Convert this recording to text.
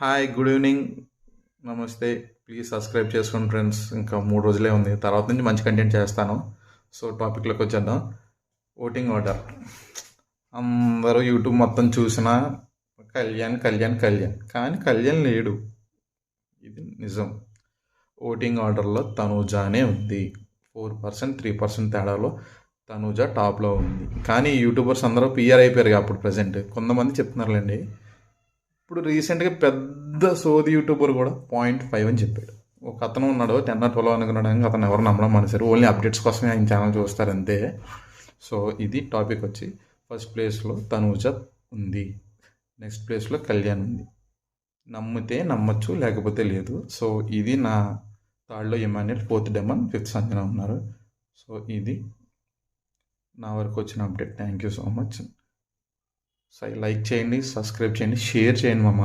Hi, good evening, నమస్తే. Please subscribe చేసుకోండి friends. ఇంకా 3 రోజులే ఉంది, తర్వాత నుంచి మంచి కంటెంట్ చేస్తాను. సో టాపిక్లోకి వచ్చేద్దాం. Voting order. అందరూ యూట్యూబ్ మొత్తం చూసినా కళ్యాణ్ కళ్యాణ్ కళ్యాణ్, కానీ కళ్యాణ్ లేడు. ఇది నిజం. ఓటింగ్ ఆర్డర్లో తనూజానే ఉంది. 4%, 3% తేడాలో తనూజ టాప్లో ఉంది. కానీ యూట్యూబర్స్ అందరూ పిఆర్ అయిపోయారు అప్పుడు ప్రజెంట్. కొంతమంది చెప్తున్నారులేండి. ఇప్పుడు రీసెంట్గా పెద్ద సోది యూట్యూబర్ కూడా 0.5 అని చెప్పాడు. ఒక అతను ఉన్నాడు 10 or 12 అనుకున్నాడు. అతను ఎవరు నమ్మడం మానేశారు. ఓన్లీ అప్డేట్స్ కోసమే ఆయన ఛానల్ చూస్తారు అంతే. సో ఇది టాపిక్ వచ్చి, ఫస్ట్ ప్లేస్లో తనూజ ఉంది, నెక్స్ట్ ప్లేస్లో కళ్యాణ్ ఉంది. నమ్మితే నమ్మచ్చు, లేకపోతే లేదు. సో ఇది నా థర్డ్లో ఇమాన్యుల్, ఫోర్త్ డెమన్, ఫిఫ్త్ సంజన ఉన్నారు. సో ఇది నా వరకు వచ్చిన update. Thank you so much. Like చేయండి, సబ్స్క్రైబ్ చేయండి, షేర్ చేయండి మామ.